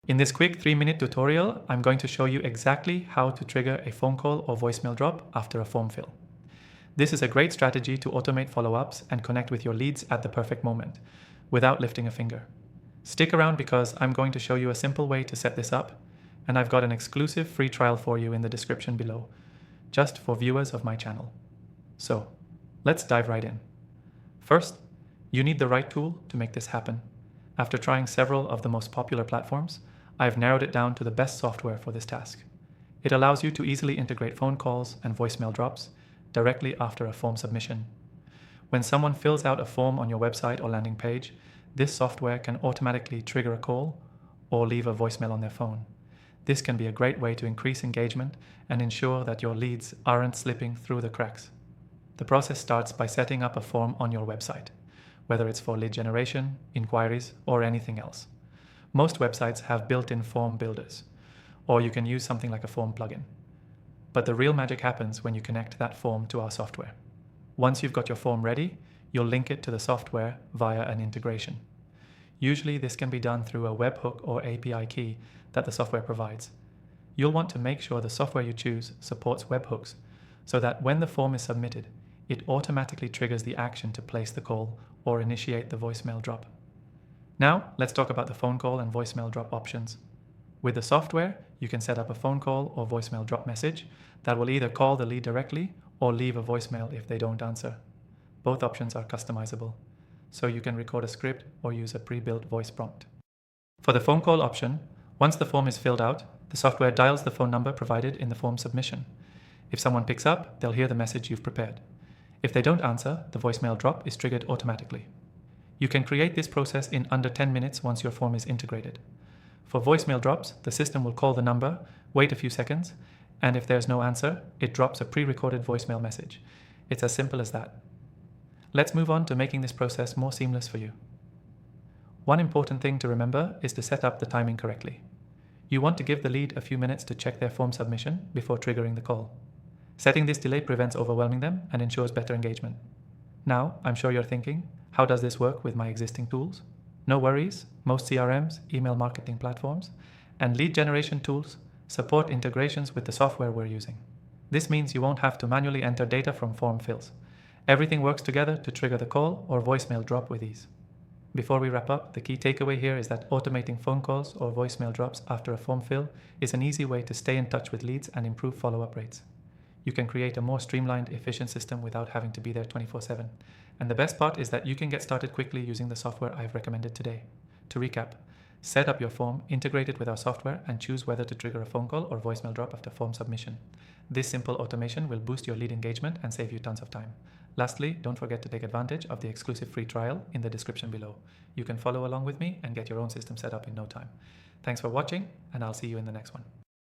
In this quick 3-minute tutorial, I'm going to show you exactly how to trigger a phone call or voicemail drop after a form fill. This is a great strategy to automate follow-ups and connect with your leads at the perfect moment, without lifting a finger. Stick around because I'm going to show you a simple way to set this up, and I've got an exclusive free trial for you in the description below, just for viewers of my channel. So, let's dive right in. First, you need the right tool to make this happen. After trying several of the most popular platforms, I've narrowed it down to the best software for this task. It allows you to easily integrate phone calls and voicemail drops directly after a form submission. When someone fills out a form on your website or landing page, this software can automatically trigger a call or leave a voicemail on their phone. This can be a great way to increase engagement and ensure that your leads aren't slipping through the cracks. The process starts by setting up a form on your website, whether it's for lead generation, inquiries, or anything else. Most websites have built-in form builders, or you can use something like a form plugin. But the real magic happens when you connect that form to our software. Once you've got your form ready, you'll link it to the software via an integration. Usually this can be done through a webhook or API key that the software provides. You'll want to make sure the software you choose supports webhooks so that when the form is submitted, it automatically triggers the action to place the call or initiate the voicemail drop. Now, let's talk about the phone call and voicemail drop options. With the software, you can set up a phone call or voicemail drop message that will either call the lead directly or leave a voicemail if they don't answer. Both options are customizable, so you can record a script or use a pre-built voice prompt. For the phone call option, once the form is filled out, the software dials the phone number provided in the form submission. If someone picks up, they'll hear the message you've prepared. If they don't answer, the voicemail drop is triggered automatically. You can create this process in under 10 minutes once your form is integrated. For voicemail drops, the system will call the number, wait a few seconds, and if there's no answer, it drops a pre-recorded voicemail message. It's as simple as that. Let's move on to making this process more seamless for you. One important thing to remember is to set up the timing correctly. You want to give the lead a few minutes to check their form submission before triggering the call. Setting this delay prevents overwhelming them and ensures better engagement. Now, I'm sure you're thinking, how does this work with my existing tools? No worries, most CRMs, email marketing platforms, and lead generation tools support integrations with the software we're using. This means you won't have to manually enter data from form fills. Everything works together to trigger the call or voicemail drop with ease. Before we wrap up, the key takeaway here is that automating phone calls or voicemail drops after a form fill is an easy way to stay in touch with leads and improve follow-up rates. You can create a more streamlined, efficient system without having to be there 24/7. And the best part is that you can get started quickly using the software I've recommended today. To recap, set up your form, integrate it with our software, and choose whether to trigger a phone call or voicemail drop after form submission. This simple automation will boost your lead engagement and save you tons of time. Lastly, don't forget to take advantage of the exclusive free trial in the description below. You can follow along with me and get your own system set up in no time. Thanks for watching, and I'll see you in the next one.